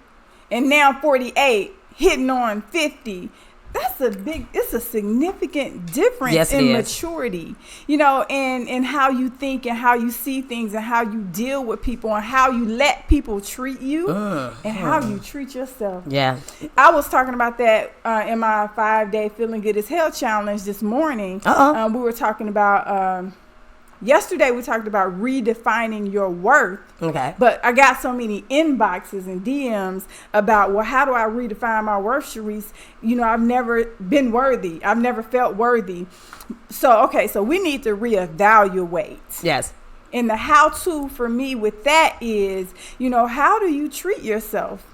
and now 48, hitting on 50. It's a significant difference in maturity, you know, and how you think and how you see things and how you deal with people and how you let people treat you and how you treat yourself. Yeah. I was talking about that in my 5-day Feeling Good as Hell challenge this morning. We were talking about, yesterday we talked about redefining your worth. Okay. But I got so many inboxes and DMs about, well, how do I redefine my worth, Cherise? You know, I've never been worthy. I've never felt worthy. So we need to reevaluate. Yes. And the how-to for me with that is, you know, how do you treat yourself?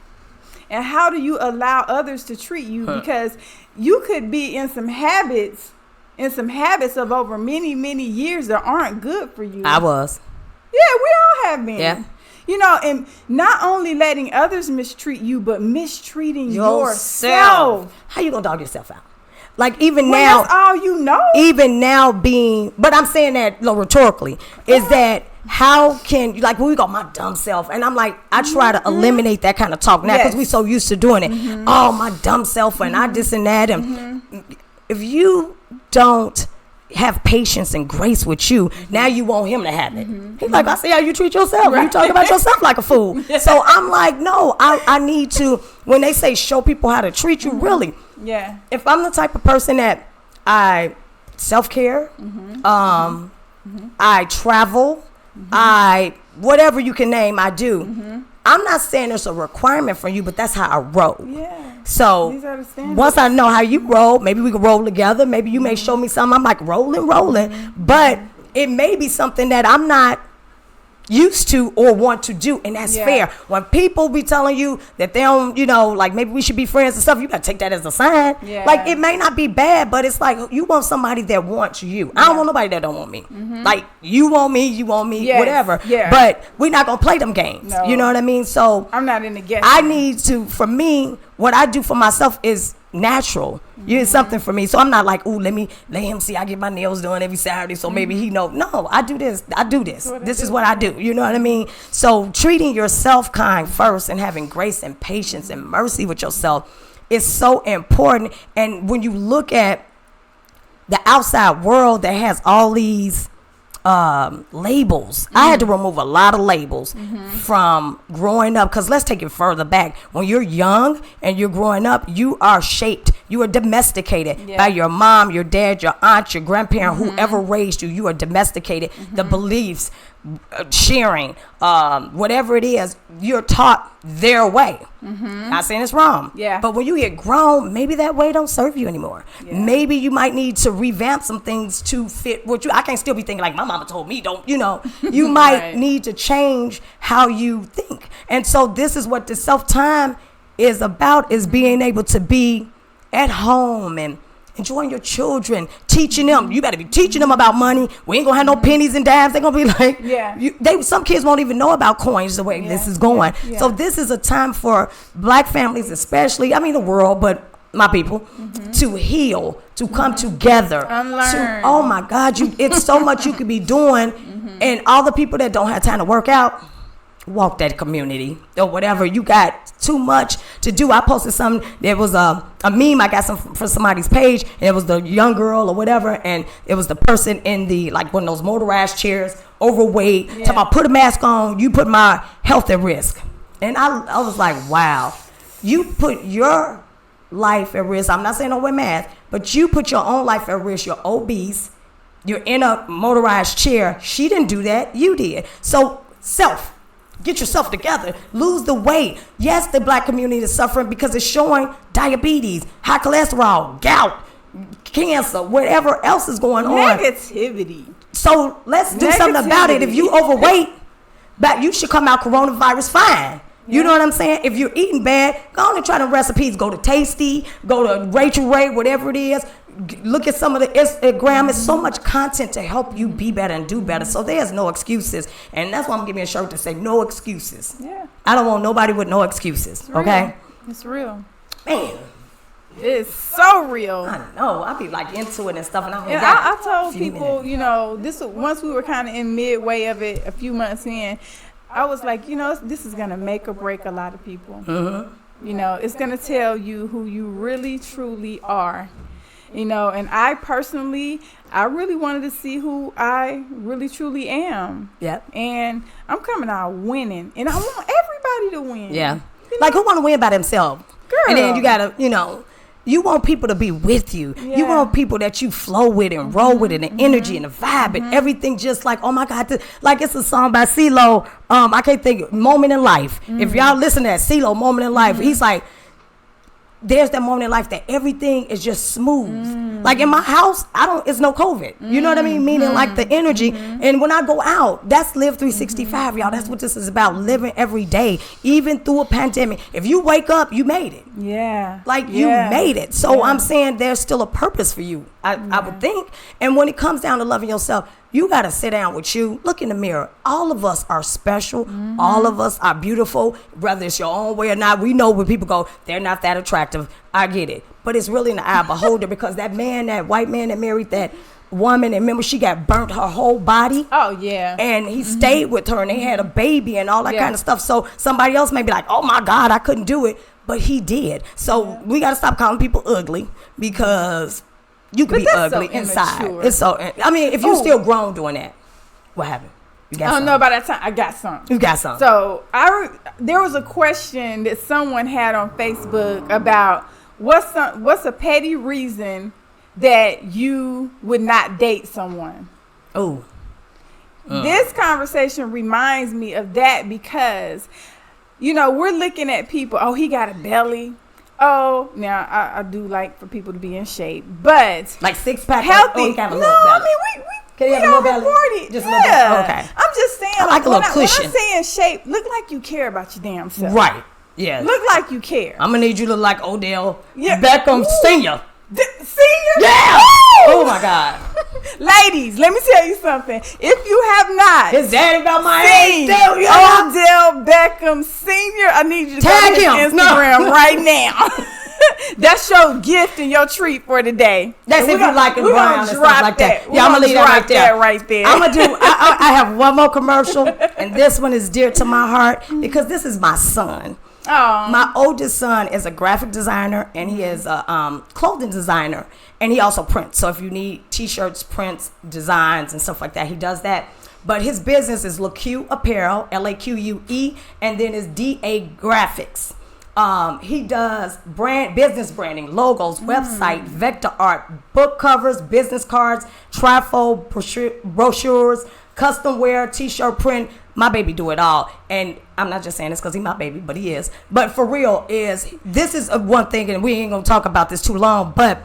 And how do you allow others to treat you? Because you could be in some habits of over many, many years that aren't good for you. I was. Yeah, we all have been. Yeah. You know, and not only letting others mistreat you, but mistreating yourself. How you gonna dog yourself out? Like, even now, that's all you know. Even now being, but I'm saying that rhetorically, is that how can, like, when we go, my dumb self, and I'm like, I try to eliminate that kind of talk now, because we so used to doing it. Oh, my dumb self, and I this and that, and if you don't have patience and grace with you, now you want him to have it. He's like, I see how you treat yourself. Right. You talk about yourself like a fool. So I'm like, no, I need to, when they say show people how to treat you, really. Yeah. If I'm the type of person that I self-care, I travel, I whatever you can name, I do. I'm not saying it's a requirement for you, but that's how I roll. Yeah. So these are the standards. Once I know how you roll, maybe we can roll together. Maybe you may show me something. I'm like rolling. But it may be something that I'm not used to or want to do, and that's fair. When people be telling you that they don't, like maybe we should be friends and stuff, you gotta take that as a sign. Like it may not be bad, but it's like you want somebody that wants you. I don't want nobody that don't want me. Like you want me, whatever. But we're not gonna play them games. You know what I mean? So I'm not in the guessing. I need to, for me, what I do for myself is natural. It's something for me. So I'm not like, ooh, let him see I get my nails done every Saturday, so maybe he know. No, I do this. This is what I do. You know what I mean? So treating yourself kind first and having grace and patience and mercy with yourself is so important. And when you look at the outside world that has all these labels, I had to remove a lot of labels from growing up, because let's take it further back. When you're young and you're growing up, you are shaped, you are domesticated by your mom, your dad, your aunt, your grandparent, whoever raised you. You are domesticated. The beliefs, sharing, whatever it is, you're taught their way. Not saying it's wrong, but when you get grown, maybe that way don't serve you anymore. Maybe you might need to revamp some things to fit what you. I can't still be thinking like my mama told me don't. You might need to change how you think. And so this is what the self-time is about, is being able to be at home and enjoying your children, teaching them. You better be teaching them about money. We ain't gonna have no pennies and dimes. They're gonna be like, some kids won't even know about coins the way this is going. So this is a time for Black families, especially, the world, but my people, to heal, to come together, unlearn. Oh my God, it's so much you could be doing. And all the people that don't have time to work out, walk that community or whatever. You got too much to do. I posted something. There was a meme I got for somebody's page, and it was the young girl or whatever, and it was the person in the like one of those motorized chairs, overweight, talking about put a mask on, you put my health at risk. And I was like, wow, you put your life at risk. I'm not saying don't wear mask, but you put your own life at risk. You're obese, you're in a motorized chair. She didn't do that, you did. So get yourself together, lose the weight. Yes, the Black community is suffering because it's showing diabetes, high cholesterol, gout, cancer, whatever else is going on. Negativity. So let's do something about it. If you overweight, you should come out coronavirus fine. You know what I'm saying? If you're eating bad, go on and try the recipes. Go to Tasty, go to Rachel Ray, whatever it is. Look at some of the Instagram. It's so much content to help you be better and do better. So there's no excuses. And that's why I'm giving a shirt to say no excuses. Yeah. I don't want nobody with no excuses. Okay? It's real. Man. It's so real. I know. I be like into it and stuff. And I told people, this once we were kind of in midway of it, a few months in, I was like, this is going to make or break a lot of people. It's going to tell you who you really, truly are. And I really wanted to see who I really, truly am. Yep. And I'm coming out winning. And I want everybody to win. Yeah. Like, who want to win by themselves? Girl. And then you got to, you want people to be with you. Yeah. You want people that you flow with and roll with, and the energy and the vibe and everything, just like, oh my God, like it's a song by CeeLo. I can't think, Moment in Life. If y'all listen to that, CeeLo, Moment in Life, he's like, there's that moment in life that everything is just smooth. Like in my house, it's no COVID. You know what I mean? Meaning like the energy. And when I go out, that's LIVE365, y'all. That's what this is about, living every day, even through a pandemic. If you wake up, you made it. Yeah. Like you made it. So I'm saying there's still a purpose for you, I would think. And when it comes down to loving yourself, you got to sit down with you, look in the mirror. All of us are special. All of us are beautiful, whether it's your own way or not. We know when people go, they're not that attractive. I get it. But it's really in the eye of a beholder, because that white man that married that woman, and remember, she got burnt her whole body. Oh, yeah. And he stayed with her, and they had a baby and all that kind of stuff. So somebody else may be like, oh, my God, I couldn't do it. But he did. So we got to stop calling people ugly, because you can be ugly inside. It's so. I mean, if you're still grown doing that, what happened? You got something? No, by that time I got something. You got something. So there was a question that someone had on Facebook about what's a petty reason that you would not date someone. Oh. This conversation reminds me of that because, you know, we're looking at people. Oh, he got a belly. Oh, now I do like for people to be in shape, but like 6-pack, healthy. Have a no, belly. I mean Can you have a little belly? 40. Just a little belly. Okay. I'm just saying, I like a little cushion. When I'm saying shape, look like you care about your damn self. Right. Yeah. Look like you care. I'm gonna need you to look like Odell Ooh. Beckham Senior. Senior? Yeah. Woo! Oh my God. Ladies, let me tell you something. If you have not His daddy about my seen age. Odell Beckham Senior, I need you to Tag go to him. his Instagram right now. That's your gift and your treat for the day. That's if you like it brown and stuff like that. Yeah, I'm gonna leave that right there. I'm gonna do. I have one more commercial, and this one is dear to my heart because this is my son. Oh. My oldest son is a graphic designer, and he is a clothing designer, and he also prints. So if you need T-shirts, prints, designs, and stuff like that, he does that. But his business is LaQue Apparel, LAQUE, and then is DA Graphics. He does business branding, logos, website, vector art, book covers, business cards, trifold brochures, custom wear, T-shirt print. My baby do it all. And I'm not just saying this because he's my baby, but he is. But for real, this is one thing, and we ain't going to talk about this too long, but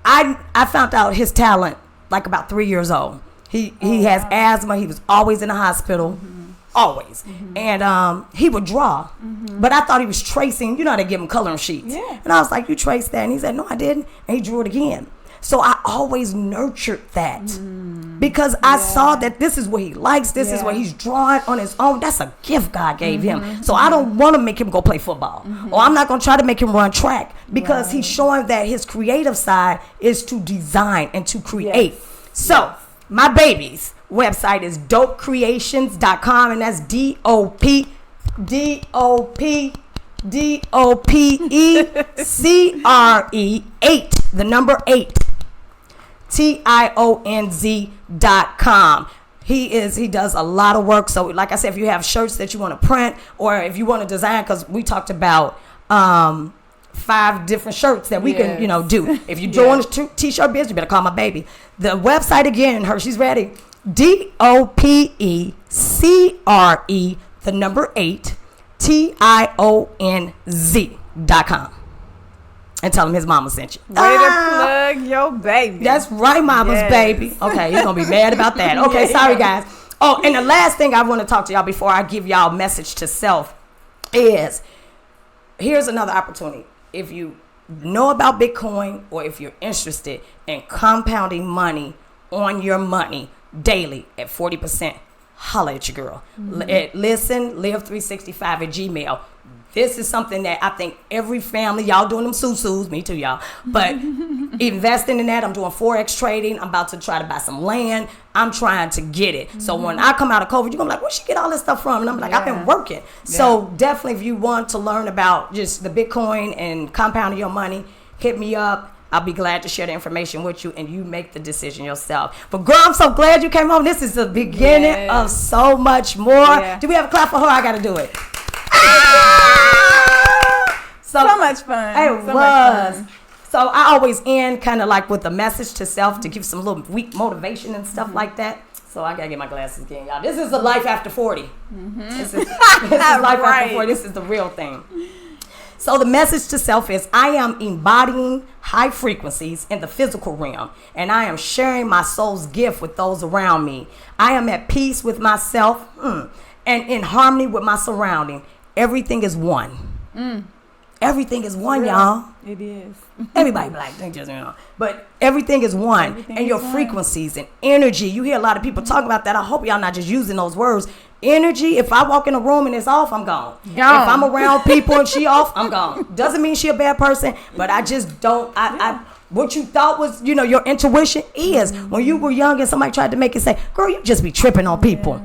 I found out his talent like about 3 years old. He has asthma. He was always in the hospital. Always. And he would draw. But I thought he was tracing. You know how they give him coloring sheets. Yeah. And I was like, you traced that? And he said, no, I didn't. And he drew it again. So I always nurtured that because I saw that this is what he likes. This is what he's drawing on his own. That's a gift God gave him. So I don't want to make him go play football, or I'm not going to try to make him run track because he's showing that his creative side is to design and to create. So my baby's website is dopecreations.com, and that's DOPECREATIONS, the number 8, TIONZ.com. He does a lot of work. So like I said, if you have shirts that you want to print, or if you want to design, because we talked about 5 different shirts that we can do. If you're doing a t-shirt business, you better call my baby. The website again, she's ready, DOPECRE, the number 8, TIONZ.com. And tell him his mama sent you. Way to plug your baby. That's right, mama's baby. Okay, he's going to be mad about that. Okay, sorry, guys. Oh, and the last thing I want to talk to y'all before I give y'all a message to self is, here's another opportunity. If you know about Bitcoin, or if you're interested in compounding money on your money daily at 40%, holla at your girl. Listen, live365 at Gmail. This is something that I think every family, y'all doing them susus, me too, y'all. But investing in that, I'm doing Forex trading. I'm about to try to buy some land. I'm trying to get it. So when I come out of COVID, you're going to be like, where'd she get all this stuff from? And I'm like, I've been working. So definitely, if you want to learn about just the Bitcoin and compounding your money, hit me up. I'll be glad to share the information with you, and you make the decision yourself. But girl, I'm so glad you came home. This is the beginning of so much more. Do we have a clap for her? I got to do it. So much fun. It was. So I always end kind of like with a message to self to give some little weak motivation and stuff like that. So I gotta get my glasses again, y'all. This is the life after 40. This is life after 40. This is the real thing. So the message to self is, I am embodying high frequencies in the physical realm, and I am sharing my soul's gift with those around me. I am at peace with myself and in harmony with my surrounding. Everything is one. Everything is one, y'all. It is. Everybody black, but everything is one. And your frequencies and energy. You hear a lot of people talk about that. I hope y'all not just using those words. Energy, if I walk in a room and it's off, I'm gone. If I'm around people and she off, I'm gone. Doesn't mean she a bad person, but I just don't, what you thought was, your intuition is. When you were young and somebody tried to make you say, girl, you just be tripping on people.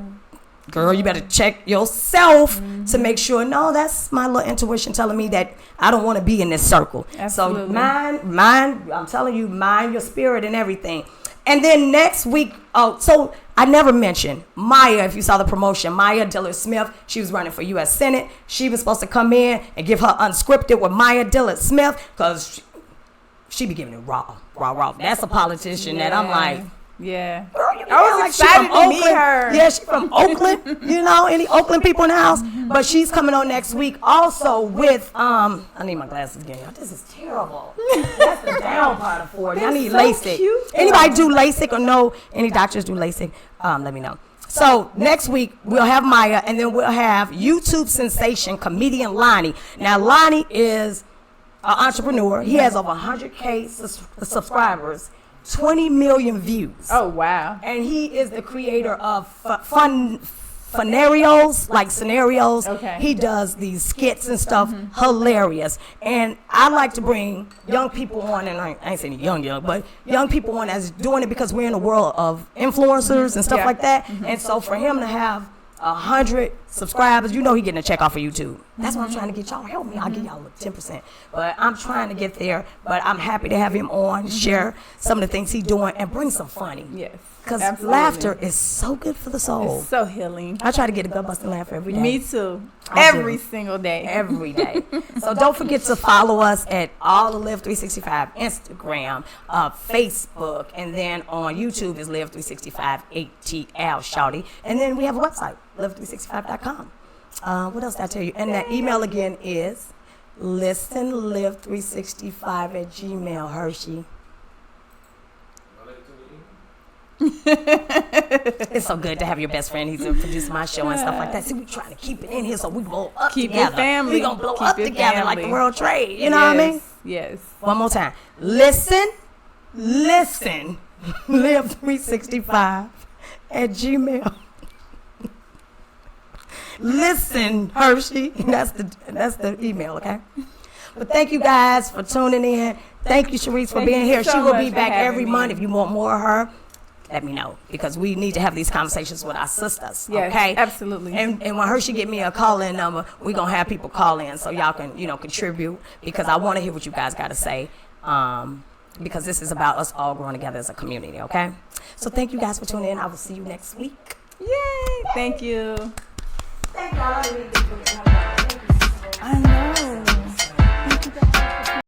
Girl, you better check yourself to make sure, no, that's my little intuition telling me that I don't want to be in this circle. Absolutely. So mind, I'm telling you, mind your spirit and everything. And then next week, so I never mentioned Maya, if you saw the promotion, Maya Dillard Smith, she was running for U.S. Senate. She was supposed to come in and give her unscripted with Maya Dillard Smith, because she be giving it raw. That's a politician that I'm like, Yeah. Girl, you I was she excited from to meet her. Yeah, she's from Oakland. You know, any Oakland people in the house? But she's coming on next week also with, I need my glasses again. Y'all. This is terrible. That's the down part of 40. I need LASIK. Cute. Anybody do LASIK or know any doctors do LASIK? Let me know. So next week we'll have Maya, and then we'll have YouTube sensation comedian Lonnie. Now Lonnie is an entrepreneur. He has over 100K subscribers, 20 million views. Oh, wow. And he is the creator of fun scenarios, like scenarios. Okay. He does these skits and stuff, hilarious. And I like to bring young people on, and I ain't saying young, but young people on as doing it because we're in a world of influencers and stuff like that. And so for him to have 100 subscribers, you know he getting a check off of YouTube. That's what I'm trying to get y'all. Help me, I'll give y'all 10%. But I'm trying to get there. But I'm happy to have him on, share some of the things he's doing, and bring some funny. Yes. Because laughter is so good for the soul. It's so healing. I try to get a gut busting laugh every day. Me too. Every single day. Every day. So don't forget to follow us at all the Live365, Instagram, Facebook, and then on YouTube is Live365 ATL Shawty. And then we have a website, live365.com. What else did I tell you? And that email again is listenlive365@gmail. Hershey. It's so good to have your best friend. He's producing my show and stuff like that. See, we trying to keep it in here so we blow up together. Family. We gonna blow up together family. like the World Trade. You know what I mean? Yes. One more time. Listen, live365@gmail. Listen, Hershey. That's the email, okay? But thank you guys for tuning in. Thank you, Cherise, for being here. So She will be much back for having every me. month. If you want more of her, let me know, because we need to have these conversations with our sisters. Yes, okay, absolutely. And when Hershey get me a call-in number, we're gonna have people call in so y'all can contribute, because I want to hear what you guys got to say. Because this is about us all growing together as a community. Okay, so thank you guys for tuning in. I will see you next week. Yay! Thank you. Thank y'all.